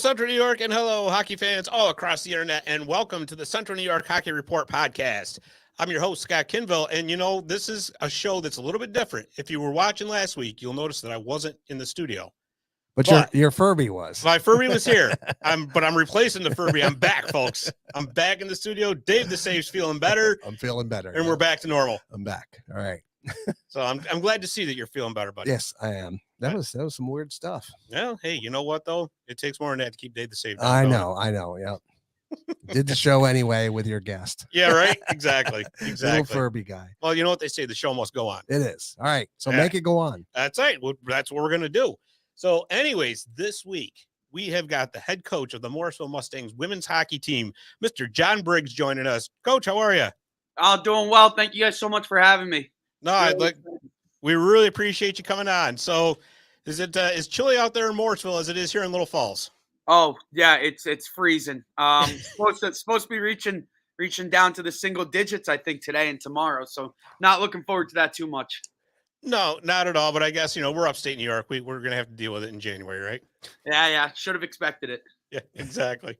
Central New York, and hello, hockey fans all across the internet, and welcome to the Central New York Hockey Report podcast. I'm your host, Scott Kinville, and this is a show that's a little bit different. If you were watching last week, you'll notice that I wasn't in the studio. But your Furby was. My Furby was here. I'm replacing the Furby. I'm back, folks. I'm back in the studio. Dave the Save's feeling better. I'm feeling better. And we're back to normal. I'm back. All right. So I'm glad to see that you're feeling better, buddy. Yes, I am. That was some weird stuff. Well, hey, you know what though? It takes more than that to keep Dave the Save. I know. Yeah. Did the show anyway with your guest. Yeah, right. Exactly. Little Furby guy. Well, you know what they say, the show must go on. It is. All right. So make it go on. That's right. Well, that's what we're going to do. So anyways, this week we have got the head coach of the Morrisville Mustangs women's hockey team, Mr. John Briggs, joining us. Coach, how are you? I'm doing well. Thank you guys so much for having me. No, we really appreciate you coming on. So is it as chilly out there in Morrisville as it is here in Little Falls? Oh yeah, it's freezing. Supposed to be reaching down to the single digits, I think, today and tomorrow. So not looking forward to that too much. No, not at all. But I guess, we're upstate New York. We're going to have to deal with it in January, right? Yeah. Should have expected it. Yeah, exactly.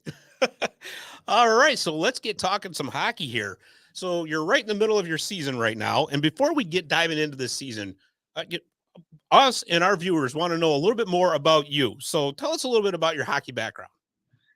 All right. So let's get talking some hockey here. So you're right in the middle of your season right now. And before we get diving into this season, us and our viewers want to know a little bit more about you. So tell us a little bit about your hockey background.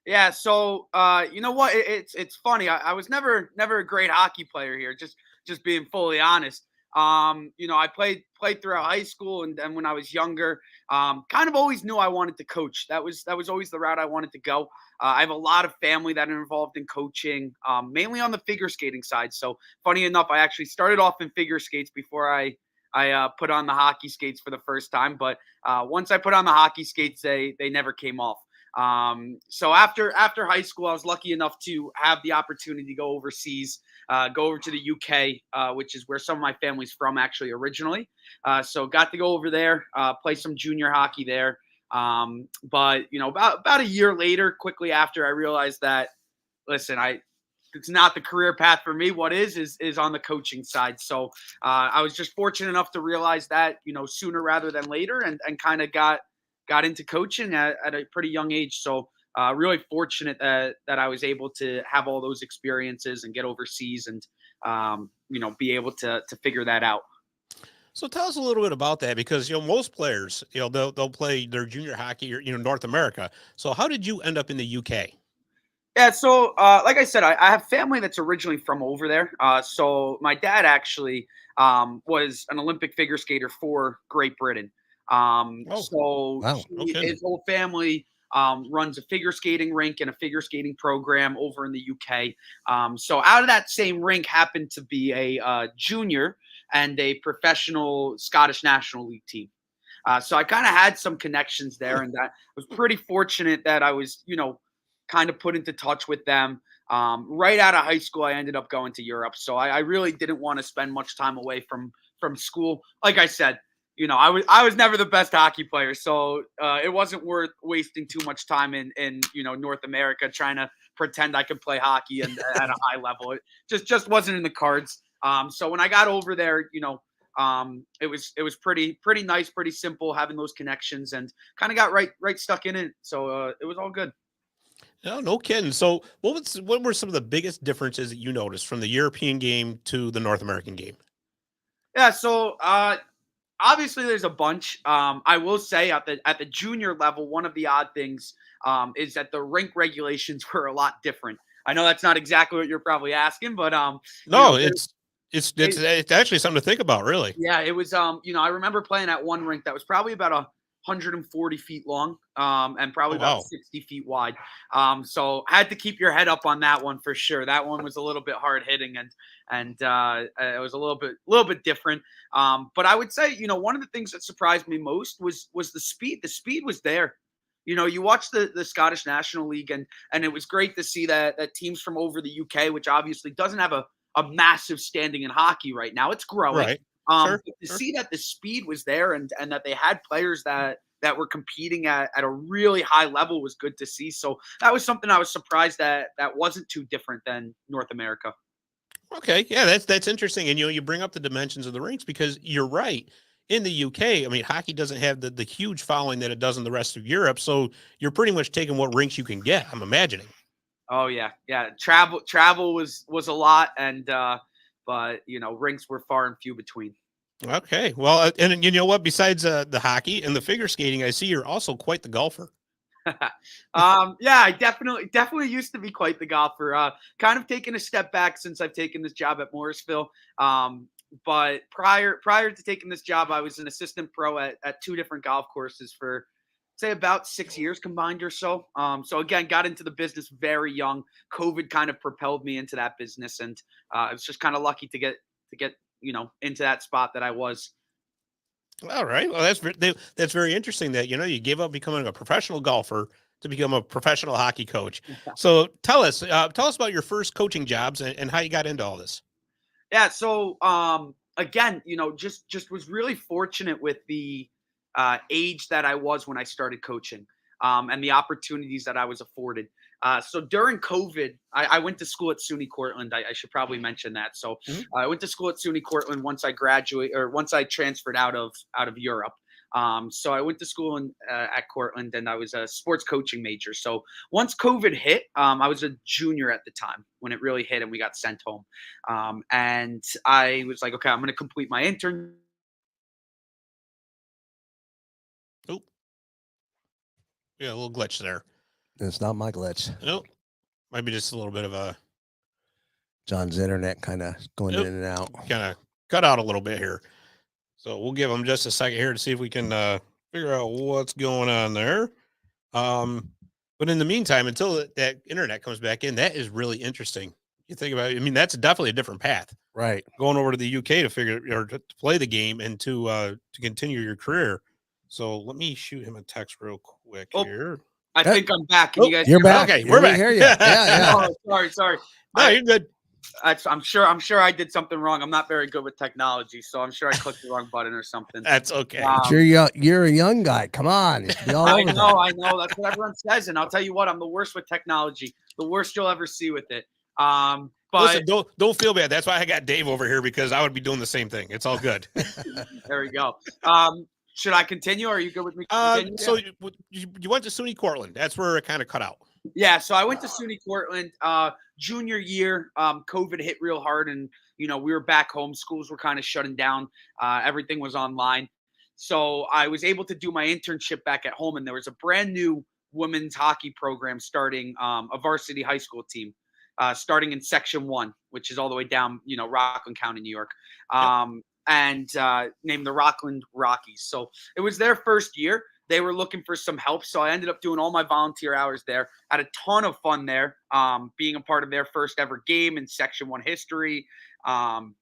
Yeah. So, you know what? It's funny. I was never a great hockey player here. Just being fully honest. I played throughout high school and when I was younger, kind of always knew I wanted to coach. That was always the route I wanted to go. I have a lot of family that are involved in coaching, mainly on the figure skating side. So funny enough, I actually started off in figure skates before I put on the hockey skates for the first time. But once I put on the hockey skates, they never came off. So after high school, I was lucky enough to have the opportunity to go overseas, go over to the UK, which is where some of my family's from actually originally. So got to go over there, play some junior hockey there. But about a year later, quickly after, I realized that, listen, it's not the career path for me. What is on the coaching side. So, I was just fortunate enough to realize that, sooner rather than later and kind of got into coaching at a pretty young age. So really fortunate that I was able to have all those experiences and get overseas and, be able to figure that out. So tell us a little bit about that because, most players, they'll play their junior hockey or, North America. So how did you end up in the UK? Yeah. So, like I said, I have family that's originally from over there. So my dad actually was an Olympic figure skater for Great Britain. His whole family runs a figure skating rink and a figure skating program over in the UK. So out of that same rink happened to be a junior and a professional Scottish National League team. So I kind of had some connections there, and that was pretty fortunate that I was, kind of put into touch with them. Right out of high school, I ended up going to Europe. So I really didn't want to spend much time away from school. Like I said, I was never the best hockey player, so it wasn't worth wasting too much time in North America trying to pretend I could play hockey and at a high level. It just wasn't in the cards. So when I got over there, it was pretty nice, pretty simple having those connections, and kind of got right stuck in it. So it was all good. No kidding. So what were some of the biggest differences that you noticed from the European game to the North American game? Yeah. So obviously there's a bunch. I will say at the junior level, one of the odd things is that the rink regulations were a lot different. I know that's not exactly what you're probably asking, but no, it's actually something to think about, really. Yeah, it was. I remember playing at one rink that was probably about 140 feet long, and probably about 60 feet wide. So had to keep your head up on that one for sure. That one was a little bit hard hitting and it was a little bit different. But I would say, one of the things that surprised me most was the speed. The speed was there. You watch the Scottish National League and it was great to see that teams from over the UK, which obviously doesn't have a massive standing in hockey right now. It's growing. Right. See that the speed was there and that they had players that were competing at a really high level was good to see. So that was something I was surprised that wasn't too different than North America. Okay. Yeah, that's interesting. And you bring up the dimensions of the rinks because you're right. in the UK, I mean, hockey doesn't have the huge following that it does in the rest of Europe. So you're pretty much taking what rinks you can get, I'm imagining. Oh yeah, yeah. Travel was a lot, and but rinks were far and few between. Okay. Well, and you know what? Besides the hockey and the figure skating, I see you're also quite the golfer. Yeah, I definitely used to be quite the golfer. Kind of taken a step back since I've taken this job at Morrisville. But prior to taking this job, I was an assistant pro at two different golf courses for say about 6 years combined or so. So again, got into the business very young. COVID kind of propelled me into that business, and I was just kind of lucky to get into that spot that I was. All right. Well, that's very interesting that, you gave up becoming a professional golfer to become a professional hockey coach. So tell us about your first coaching jobs and how you got into all this. Yeah. So again, just was really fortunate with the age that I was when I started coaching, and the opportunities that I was afforded. So during COVID, I went to school at SUNY Cortland. I should probably mention that. So I went to school at SUNY Cortland once I transferred out of Europe. So I went to school at Cortland, and I was a sports coaching major. So once COVID hit, I was a junior at the time when it really hit and we got sent home. And I was like, okay, I'm going to complete my intern. Oh, yeah, a little glitch there. It's not my glitch. Nope. Might be just a little bit of a John's internet kind of going in and out. Kind of cut out a little bit here. So we'll give him just a second here to see if we can figure out what's going on there. But in the meantime, until that internet comes back in, that is really interesting. You think about it. I mean, that's definitely a different path. Right. Going over to the UK to play the game and to continue your career. So let me shoot him a text real quick here. I think I'm back. Can you guys? You're back. Okay, we're back. Hear you. Yeah. Oh, sorry. No, you're good. I'm sure I did something wrong. I'm not very good with technology, so I'm sure I clicked the wrong button or something. That's okay. You're a young guy. Come on. I know. That's what everyone says, and I'll tell you what, I'm the worst with technology. The worst you'll ever see with it. But listen, don't feel bad. That's why I got Dave over here, because I would be doing the same thing. It's all good. There we go. Should I continue, or are you good with me? So you went to SUNY Cortland. That's where it kind of cut out. Yeah, so I went to SUNY Cortland junior year. COVID hit real hard, and we were back home. Schools were kind of shutting down. Everything was online. So I was able to do my internship back at home, and there was a brand new women's hockey program starting, a varsity high school team, starting in Section 1, which is all the way down, Rockland County, New York. And named the Rockland Rockies. So it was their first year. They were looking for some help. So I ended up doing all my volunteer hours there. Had a ton of fun there, being a part of their first ever game in Section 1 history. And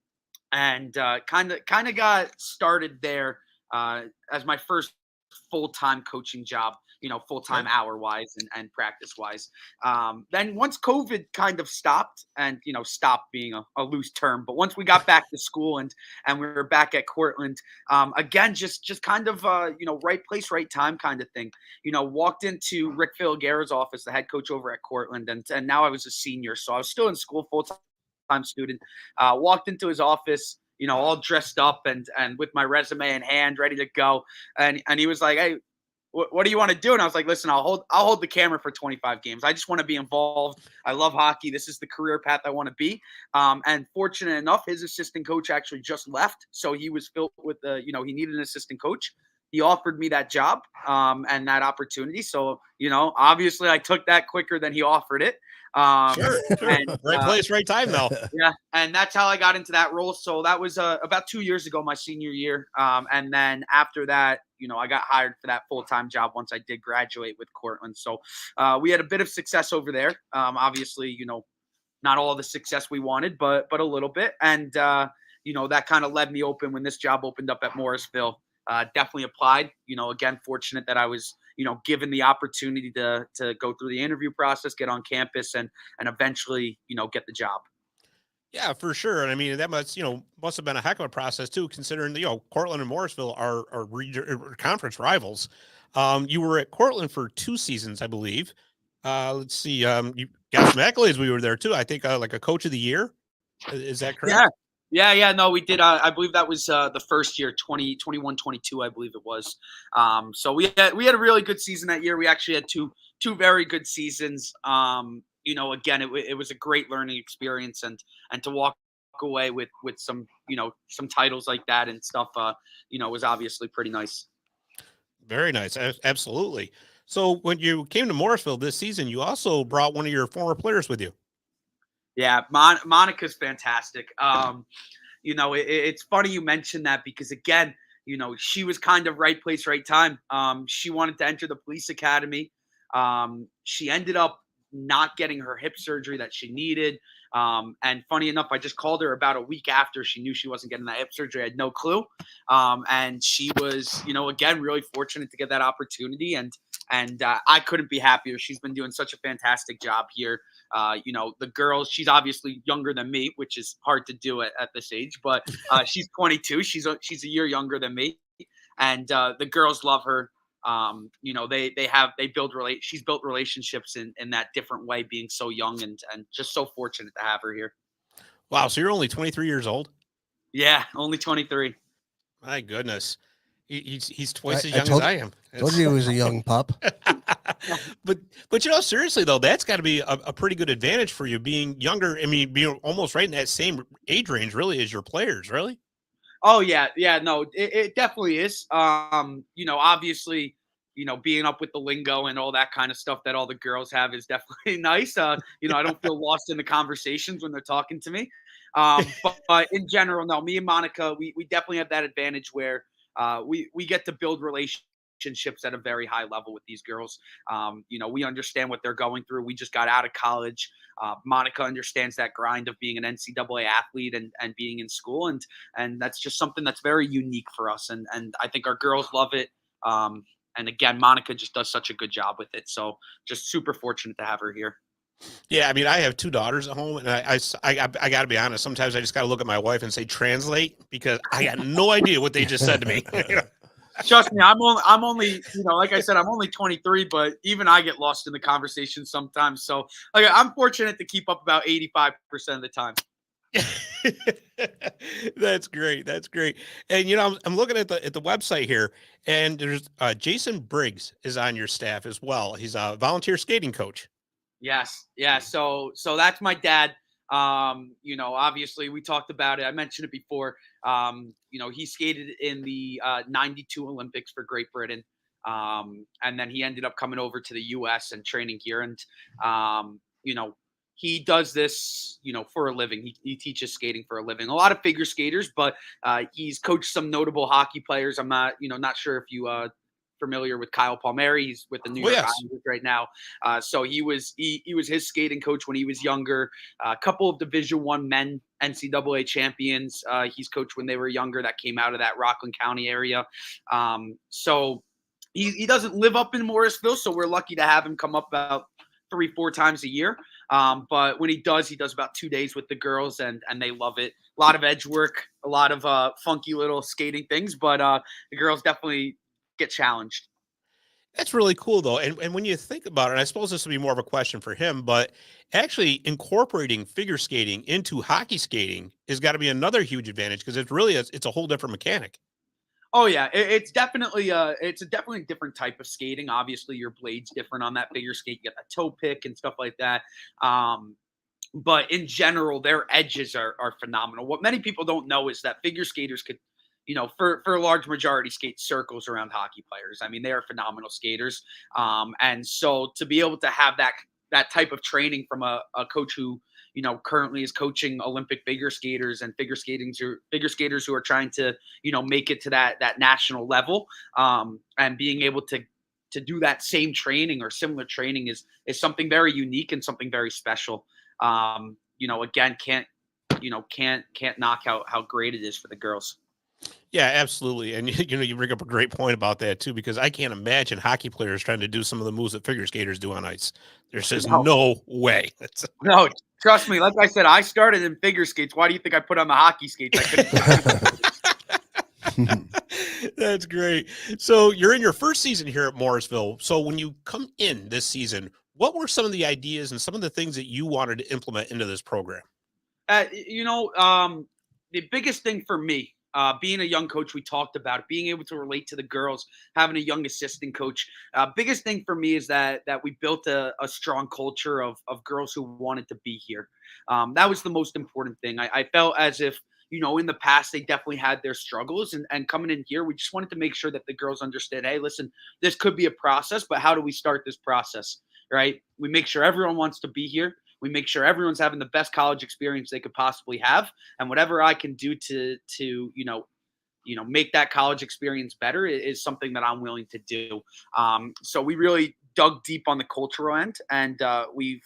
kind of got started there as my first full-time coaching job, full-time hour-wise and practice-wise. Then once COVID kind of stopped, and, stop being a loose term, but once we got back to school and we were back at Cortland, again, just kind of, right place, right time kind of thing. Walked into Rick Filiguero's office, the head coach over at Cortland, and now I was a senior, so I was still in school, full-time student. Walked into his office, all dressed up and with my resume in hand, ready to go. And he was like, "Hey, what do you want to do?" And I was like, "Listen, I'll hold the camera for 25 games. I just want to be involved. I love hockey. This is the career path I want to be." And fortunate enough, his assistant coach actually just left. So he was filled with he needed an assistant coach. He offered me that job and that opportunity. So, obviously I took that quicker than he offered it. Sure. And, right place, right time, though. Yeah, and that's how I got into that role. So that was about 2 years ago, my senior year. And then after that, I got hired for that full-time job once I did graduate with Cortland. So we had a bit of success over there. Obviously, not all the success we wanted, but a little bit. And, that kind of led me open when this job opened up at Morrisville. Definitely applied, again, fortunate that I was, given the opportunity to go through the interview process, get on campus and eventually, get the job. Yeah, for sure. And I mean, that must have been a heck of a process too, considering, Cortland and Morrisville are conference rivals. You were at Cortland for 2 seasons, I believe. Let's see. You got some accolades. We were there too. I think like a coach of the year. Is that correct? Yeah. Yeah, no, we did. I believe that was the first year, 2021, 22, I believe it was. So we had a really good season that year. We actually had two very good seasons. Again, it was a great learning experience, and to walk away with some some titles like that and stuff. Was obviously pretty nice. Very nice. Absolutely. So when you came to Morrisville this season, you also brought one of your former players with you. Yeah, Monica's fantastic. It's funny you mentioned that because again, she was kind of right place, right time. She wanted to enter the police academy. She ended up not getting her hip surgery that she needed. And funny enough, I just called her about a week after she knew she wasn't getting that hip surgery. I had no clue. And she was, again, really fortunate to get that opportunity. And I couldn't be happier. She's been doing such a fantastic job here. The girls, she's obviously younger than me, which is hard to do at this age, but she's 22. She's a year younger than me. And the girls love her. She's built relationships in that different way, being so young and just so fortunate to have her here. Wow. So you're only 23 years old? Yeah, only 23. My goodness. He's twice as I young as I am. Told you he was a young pup. but seriously though, that's got to be a pretty good advantage for you being younger. I mean, being almost right in that same age range, really, as your players, really. Oh yeah, no, it definitely is. Obviously, being up with the lingo and all that kind of stuff that all the girls have is definitely nice. I don't feel lost in the conversations when they're talking to me. But in general, no, me and Monica, we definitely have that advantage where we get to build relationships at a very high level with these girls. We understand what they're going through. We just got out of college. Monica understands that grind of being an NCAA athlete and being in school, and that's just something that's very unique for us. And I think our girls love it. And again, Monica just does such a good job with it. So just super fortunate to have her here. Yeah, I mean, I have two daughters at home, and I got to be honest. Sometimes I just got to look at my wife and say translate because I got no idea what they just said to me. Trust me, I'm only, like I said, I'm only 23, but even I get lost in the conversation sometimes. So I'm fortunate to keep up about 85% of the time. That's great. That's great. And I'm looking at the website here, and there's Jason Briggs is on your staff as well. He's a volunteer skating coach. Yes. Yeah. So that's my dad. Obviously we talked about it. I mentioned it before. He skated in the 92 Olympics for Great Britain. And then he ended up coming over to the US and training here. And, he does this, for a living. He teaches skating for a living. A lot of figure skaters, but he's coached some notable hockey players. I'm not sure if you familiar with Kyle Palmieri. He's with the New York Islanders right now. So he was his skating coach when he was younger. A couple of Division I men NCAA champions he's coached when they were younger that came out of that Rockland County area. So he doesn't live up in Morrisville, so we're lucky to have him come up about 3-4 times a year. But when he does about 2 days with the girls, and they love it. A lot of edge work, a lot of funky little skating things, but the girls definitely get challenged. That's really cool though. And when you think about it, I suppose this would be more of a question for him, but actually incorporating figure skating into hockey skating has got to be another huge advantage because it's a whole different mechanic. Oh yeah, it's definitely a different type of skating. Obviously, your blade's different on that figure skate. You get that toe pick and stuff like that. But in general, their edges are phenomenal. What many people don't know is that figure skaters could, for a large majority, skate circles around hockey players. I mean, they are phenomenal skaters. And so to be able to have that type of training from a coach who, currently is coaching Olympic figure skaters and figure skaters who are trying to, make it to that national level, and being able to do that same training or similar training is something very unique and something very special. Again, can't knock out how great it is for the girls. Yeah, absolutely. And you bring up a great point about that too, because I can't imagine hockey players trying to do some of the moves that figure skaters do on ice. There's just no way. No, trust me. Like I said, I started in figure skates. Why do you think I put on the hockey skates? That's great. So you're in your first season here at Morrisville. So when you come in this season, what were some of the ideas and some of the things that you wanted to implement into this program? the biggest thing for me, being a young coach, we talked about it, being able to relate to the girls, having a young assistant coach. Biggest thing for me is that we built a strong culture of girls who wanted to be here. That was the most important thing. I felt as if, in the past, they definitely had their struggles. And coming in here, we just wanted to make sure that the girls understood, hey, listen, this could be a process, but how do we start this process? Right? We make sure everyone wants to be here. We make sure everyone's having the best college experience they could possibly have, and whatever I can do to make that college experience better is something that I'm willing to do. So we really dug deep on the cultural end, and we've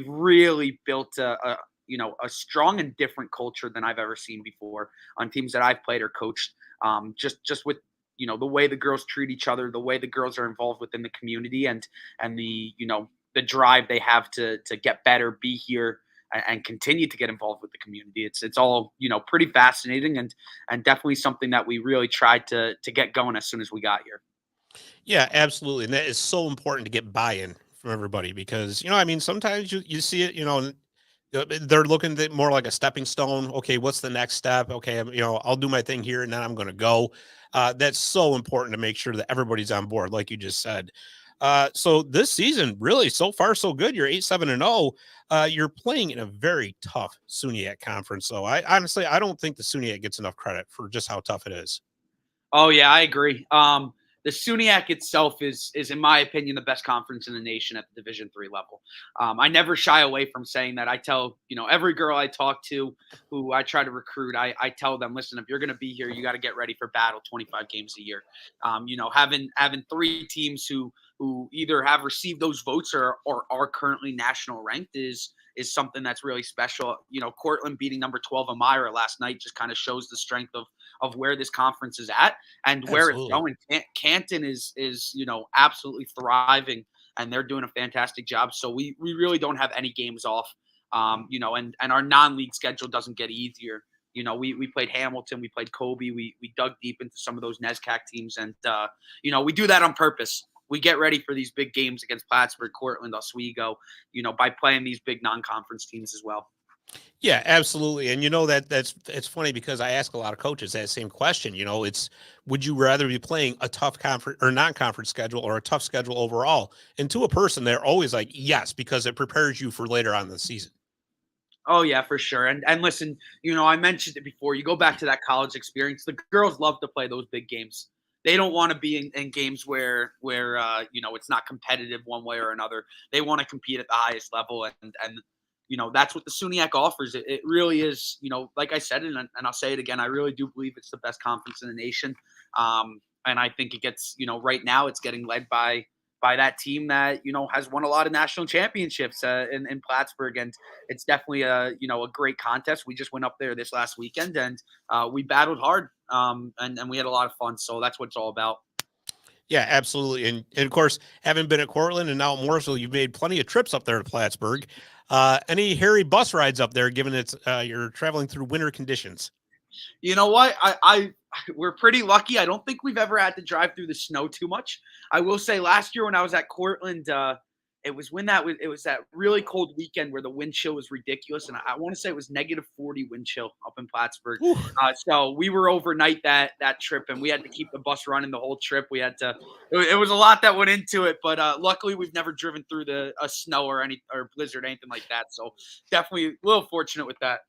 really built a strong and different culture than I've ever seen before on teams that I've played or coached. Just with the way the girls treat each other, the way the girls are involved within the community, and the drive they have to get better, be here, and continue to get involved with the community. It's all pretty fascinating, and definitely something that we really tried to get going as soon as we got here. Yeah, absolutely. And that is so important to get buy-in from everybody because, I mean, sometimes you see it, they're looking at it more like a stepping stone. Okay, what's the next step? Okay, I'll do my thing here and then I'm going to go. That's so important to make sure that everybody's on board, like you just said. So this season, really, so far so good. You're 8-7-0. You're playing in a very tough SUNYAC conference. So I honestly, I don't think the SUNYAC gets enough credit for just how tough it is. Oh yeah, I agree. The SUNYAC itself is in my opinion, the best conference in the nation at the Division III level. I never shy away from saying that. I tell, every girl I talk to who I try to recruit, I tell them, listen, if you're going to be here, you got to get ready for battle 25 games a year. Having three teams who either have received those votes or are currently national ranked is something that's really special. Cortland beating number 12 Amira last night just kind of shows the strength of where this conference is at and where it's Absolutely. going. Canton is absolutely thriving, and they're doing a fantastic job. So we really don't have any games off. And our non-league schedule doesn't get easier. We played Hamilton, we played Kobe, we dug deep into some of those NESCAC teams, and we do that on purpose. We get ready for these big games against Plattsburgh, Cortland, Oswego, by playing these big non-conference teams as well. Yeah, absolutely. And it's funny because I ask a lot of coaches that same question. It's would you rather be playing a tough conference or non-conference schedule or a tough schedule overall? And to a person, they're always like, yes, because it prepares you for later on in the season. Oh yeah, for sure. And listen, I mentioned it before. You go back to that college experience. The girls love to play those big games. They don't want to be in games where it's not competitive one way or another. They want to compete at the highest level, and that's what the SUNYAC offers. It really is. Like I said, and I'll say it again. I really do believe it's the best conference in the nation. And I think it gets right now it's getting led by that team that has won a lot of national championships in Plattsburgh, and it's definitely a great contest. We just went up there this last weekend, and we battled hard, and we had a lot of fun. So that's what it's all about. Yeah, absolutely. And of course, having been at Cortland and now at Morrisville, you've made plenty of trips up there to Plattsburgh. Any hairy bus rides up there, given it's you're traveling through winter conditions? You know what? I we're pretty lucky. I don't think we've ever had to drive through the snow too much. I will say last year when I was at Cortland, it was it was that really cold weekend where the wind chill was ridiculous, and I want to say it was -40 wind chill up in Plattsburgh. Whew. So we were overnight that trip, and we had to keep the bus running the whole trip. We had to. It was a lot that went into it, but luckily we've never driven through a snow or blizzard, anything like that. So definitely a little fortunate with that.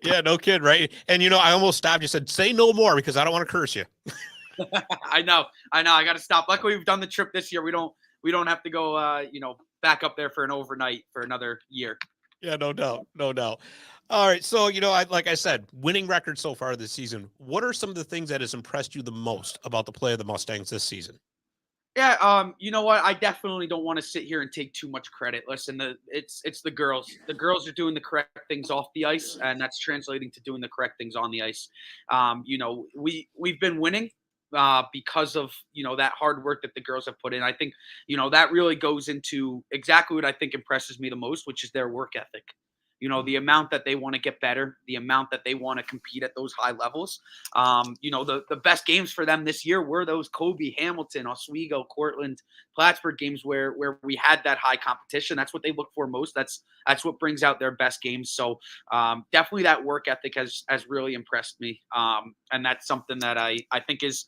Yeah, no kid, right? And I almost stopped. You said, "Say no more," because I don't want to curse you. I know. I got to stop. Luckily, we've done the trip this year. We don't have to go, back up there for an overnight for another year. Yeah, no doubt, no doubt. All right, so like I said, winning record so far this season. What are some of the things that has impressed you the most about the play of the Mustangs this season? Yeah, you know what? I definitely don't want to sit here and take too much credit. Listen, it's the girls. The girls are doing the correct things off the ice, and that's translating to doing the correct things on the ice. We've been winning because of that hard work that the girls have put in. I think that really goes into exactly what I think impresses me the most, which is their work ethic. the amount that they want to get better, the amount that they want to compete at those high levels. The best games for them this year were those Kobe, Hamilton, Oswego, Cortland, Plattsburgh games where we had that high competition. That's what they look for most. That's what brings out their best games. So definitely that work ethic has really impressed me. And that's something that I think is,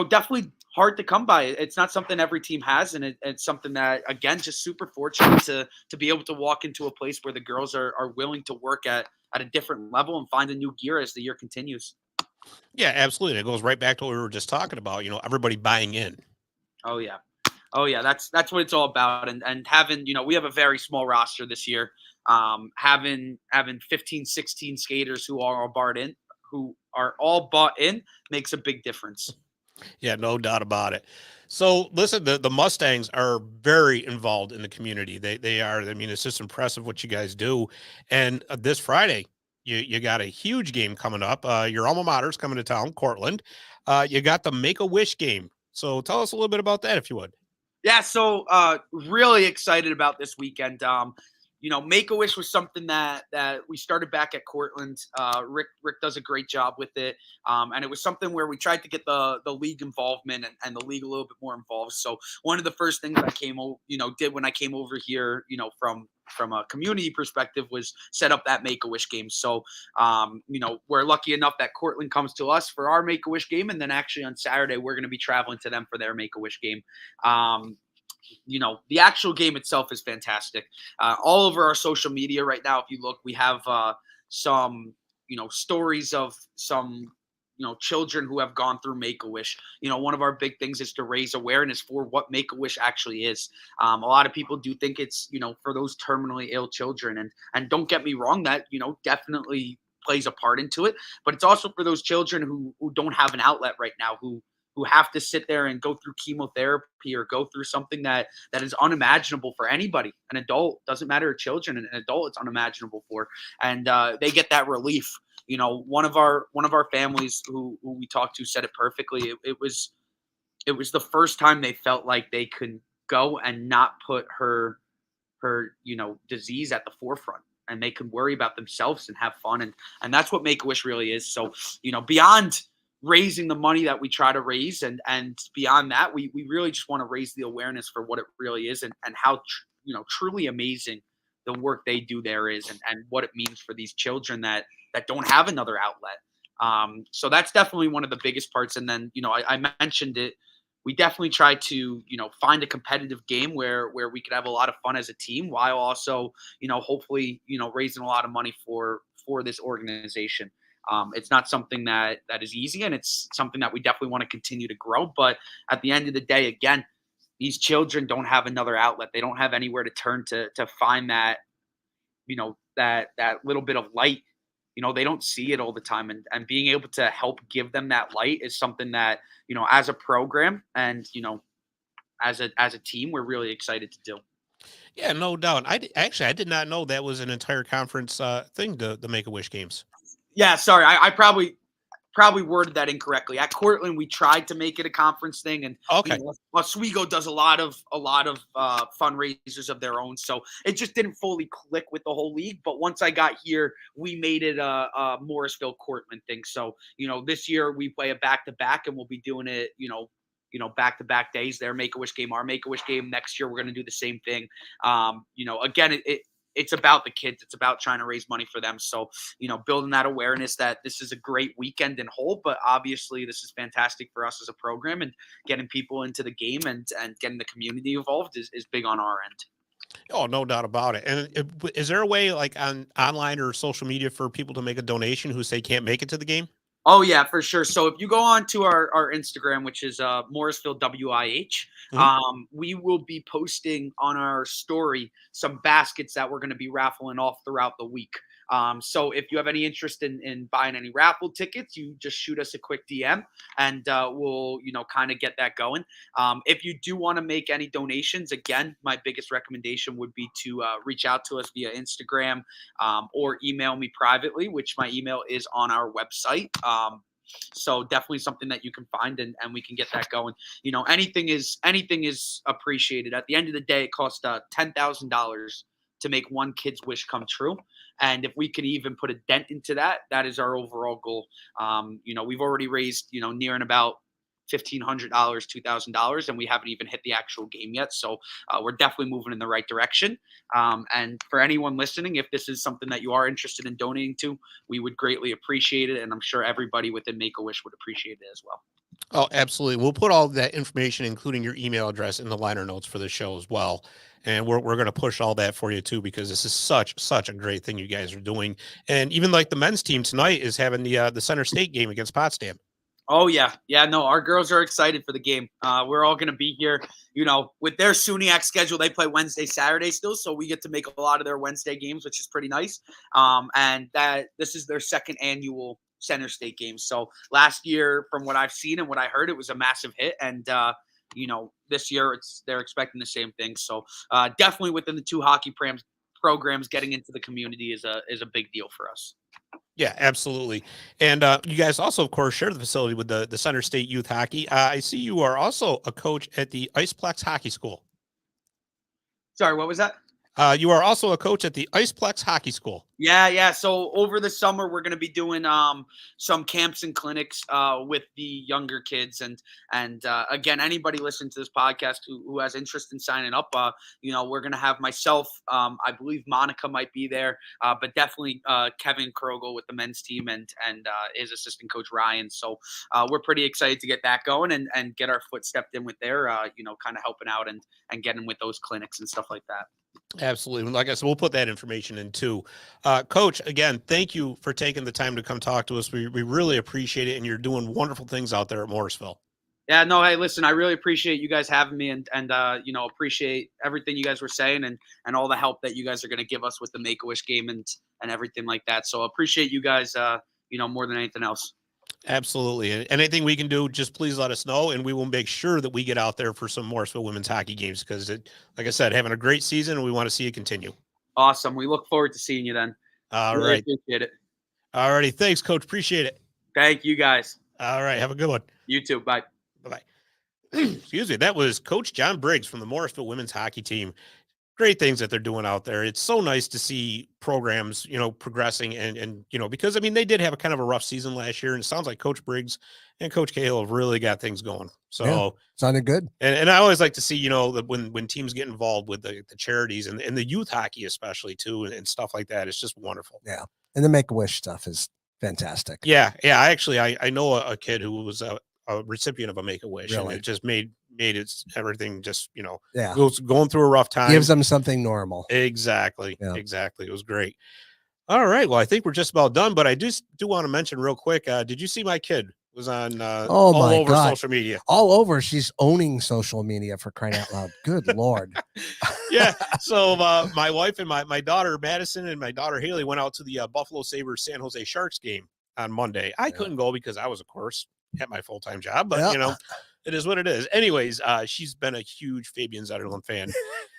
definitely hard to come by. It's not something every team has, and it's something that, again, just super fortunate to be able to walk into a place where the girls are willing to work at a different level and find a new gear as the year continues. Yeah, absolutely. It goes right back to what we were just talking about, everybody buying in. Oh yeah. Oh yeah, that's what it's all about. And having, we have a very small roster this year. Having 15, 16 skaters who are all bought in makes a big difference. Yeah, no doubt about it. So listen, the Mustangs are very involved in the community. They are. I mean, it's just impressive what you guys do. And this Friday, you got a huge game coming up. Your alma mater's coming to town, Cortland. You got the Make-A-Wish game. So tell us a little bit about that, if you would. Yeah, so really excited about this weekend. Make-A-Wish was something that we started back at Cortland. Rick does a great job with it, and it was something where we tried to get the league involvement and the league a little bit more involved. So one of the first things I did when I came over here, from a community perspective, was set up that Make-A-Wish game. So we're lucky enough that Cortland comes to us for our Make-A-Wish game, and then actually on Saturday we're going to be traveling to them for their Make-A-Wish game. The actual game itself is fantastic. All over our social media right now, if you look, we have some, stories of some, children who have gone through Make-A-Wish. One of our big things is to raise awareness for what Make-A-Wish actually is. A lot of people do think it's, for those terminally ill children. And don't get me wrong, that, definitely plays a part into it. But it's also for those children who don't have an outlet right now, who have to sit there and go through chemotherapy or go through something that is unimaginable for anybody. An adult, doesn't matter, children, an adult, it's unimaginable for. And they get that relief. One of our families who we talked to said it perfectly. It was the first time they felt like they could go and not put her disease at the forefront, and they could worry about themselves and have fun. And that's what Make-A-Wish really is. So, beyond raising the money that we try to raise, and beyond that, we really just want to raise the awareness for what it really is, and how truly amazing the work they do there is, and what it means for these children that don't have another outlet. So that's definitely one of the biggest parts. And then I mentioned it, we definitely try to find a competitive game where we could have a lot of fun as a team, while also hopefully raising a lot of money for this organization. It's not something that is easy, and it's something that we definitely want to continue to grow. But at the end of the day, again, these children don't have another outlet. They don't have anywhere to turn to find that, that little bit of light. They don't see it all the time, and being able to help give them that light is something that, as a program and, as a team, we're really excited to do. Yeah, no doubt. I did not know that was an entire conference thing, the Make-A-Wish games. Yeah, sorry, I probably worded that incorrectly. At Cortland, we tried to make it a conference thing, and Okay. Oswego does a lot of fundraisers of their own, so it just didn't fully click with the whole league. But once I got here, we made it a Morrisville Cortland thing. So this year we play a back-to-back, and we'll be doing it back-to-back days. Their Make-A-Wish game, our Make-A-Wish game. Next year we're going to do the same thing. Again, it's about the kids. It's about trying to raise money for them. So, building that awareness that this is a great weekend in whole, but obviously this is fantastic for us as a program, and getting people into the game and getting the community involved is big on our end. Oh, no doubt about it. And is there a way, like on online or social media, for people to make a donation who say can't make it to the game? Oh yeah, for sure. So if you go on to our Instagram, which is Morrisville WIH, we will be posting on our story some baskets that we're going to be raffling off throughout the week. So if you have any interest in buying any raffle tickets, you just shoot us a quick DM, and we'll kind of get that going. If you do want to make any donations, again, my biggest recommendation would be to reach out to us via Instagram, or email me privately, which my email is on our website. So definitely something that you can find, and we can get that going. Anything is appreciated. At the end of the day, it costs $10,000 to make one kid's wish come true. And if we could even put a dent into that, that is our overall goal. We've already raised, near and about $1,500, $2,000, and we haven't even hit the actual game yet. So we're definitely moving in the right direction. And for anyone listening, if this is something that you are interested in donating to, we would greatly appreciate it. And I'm sure everybody within Make-A-Wish would appreciate it as well. Oh, absolutely. We'll put all that information, including your email address, in the liner notes for the show as well. And we're going to push all that for you too, because this is such a great thing you guys are doing. And even like the men's team tonight is having the Center State game against Potsdam. Oh, yeah. Yeah, no, our girls are excited for the game. We're all going to be here, with their SUNYAC schedule. They play Wednesday, Saturday still, so we get to make a lot of their Wednesday games, which is pretty nice. And this is their second annual Center State game. So last year, from what I've seen and what I heard, it was a massive hit. And, this year they're expecting the same thing. So definitely within the two hockey programs, getting into the community is a big deal for us. Yeah, absolutely. And you guys also, of course, share the facility with the Center State Youth Hockey. I see you are also a coach at the Iceplex Hockey School. Sorry, what was that? You are also a coach at the Iceplex Hockey School. Yeah. So over the summer, we're going to be doing some camps and clinics with the younger kids. And again, anybody listening to this podcast who has interest in signing up, we're going to have myself. I believe Monica might be there, but definitely Kevin Krogel with the men's team and his assistant coach Ryan. So we're pretty excited to get that going and get our foot stepped in with there, kind of helping out and getting with those clinics and stuff like that. Absolutely. Like I said, we'll put that information in too. Coach, again, thank you for taking the time to come talk to us. We really appreciate it. And you're doing wonderful things out there at Morrisville. Yeah, no, hey, listen, I really appreciate you guys having me and appreciate everything you guys were saying and all the help that you guys are going to give us with the Make-A-Wish game and everything like that. So appreciate you guys, more than anything else. Absolutely. And anything we can do, just please let us know. And we will make sure that we get out there for some Morrisville women's hockey games because, like I said, having a great season and we want to see it continue. Awesome. We look forward to seeing you then. All really right. Appreciate it. All righty. Thanks, Coach. Appreciate it. Thank you, guys. All right. Have a good one. You too. Bye. Bye-bye. Excuse me. That was Coach John Briggs from the Morrisville women's hockey team. Great things that they're doing out there. It's so nice to see programs, progressing and because they did have a kind of a rough season last year and it sounds like Coach Briggs and Coach Cahill have really got things going. So yeah, sounded good. And I always like to see, that when teams get involved with the charities and the youth hockey, especially too, and stuff like that, it's just wonderful. Yeah. And the Make-A-Wish stuff is fantastic. Yeah. I know a kid who was a recipient of a Make-A-Wish really? And it just made it everything just going through a rough time, gives them something normal. Exactly. It was great. All right, well, I think we're just about done, but I do want to mention real quick, did you see my kid was on all over social media? All over. She's owning social media, for crying out loud. Good Lord. Yeah. So my wife and my daughter Madison and my daughter Haley went out to the Buffalo Sabres San Jose Sharks game on Monday. I couldn't go because I was, of course, at my full-time job, but it is what it is. Anyways, she's been a huge Fabian Zetterlund fan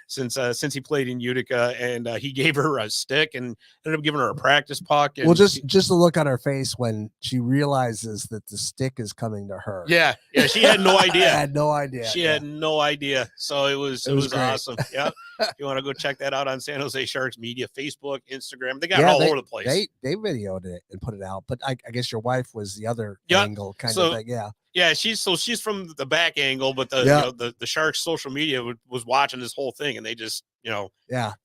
since he played in Utica, and he gave her a stick and ended up giving her a practice puck. And well, just the look on her face when she realizes that the stick is coming to her. Yeah, she had no idea. Had no idea. She had no idea. So it was awesome. Yeah. You want to go check that out on San Jose Sharks media, Facebook, Instagram. They got it all over the place. They videoed it and put it out, but I guess your wife was the other angle kind of thing. Yeah. Yeah, she's from the back angle, but the Sharks social media was watching this whole thing, and they just they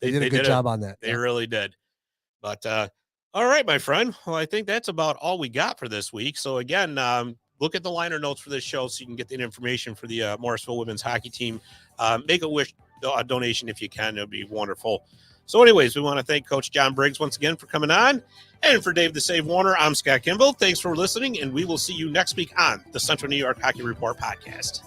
did a good job on that. They really did. But all right, my friend. Well, I think that's about all we got for this week. So again, look at the liner notes for this show so you can get the information for the Morrisville women's hockey team. Make-A-Wish donation if you can. It would be wonderful. So anyways, we want to thank Coach John Briggs once again for coming on. And for Dave the Save Warner, I'm Scott Kimball. Thanks for listening, and we will see you next week on the Central New York Hockey Report podcast.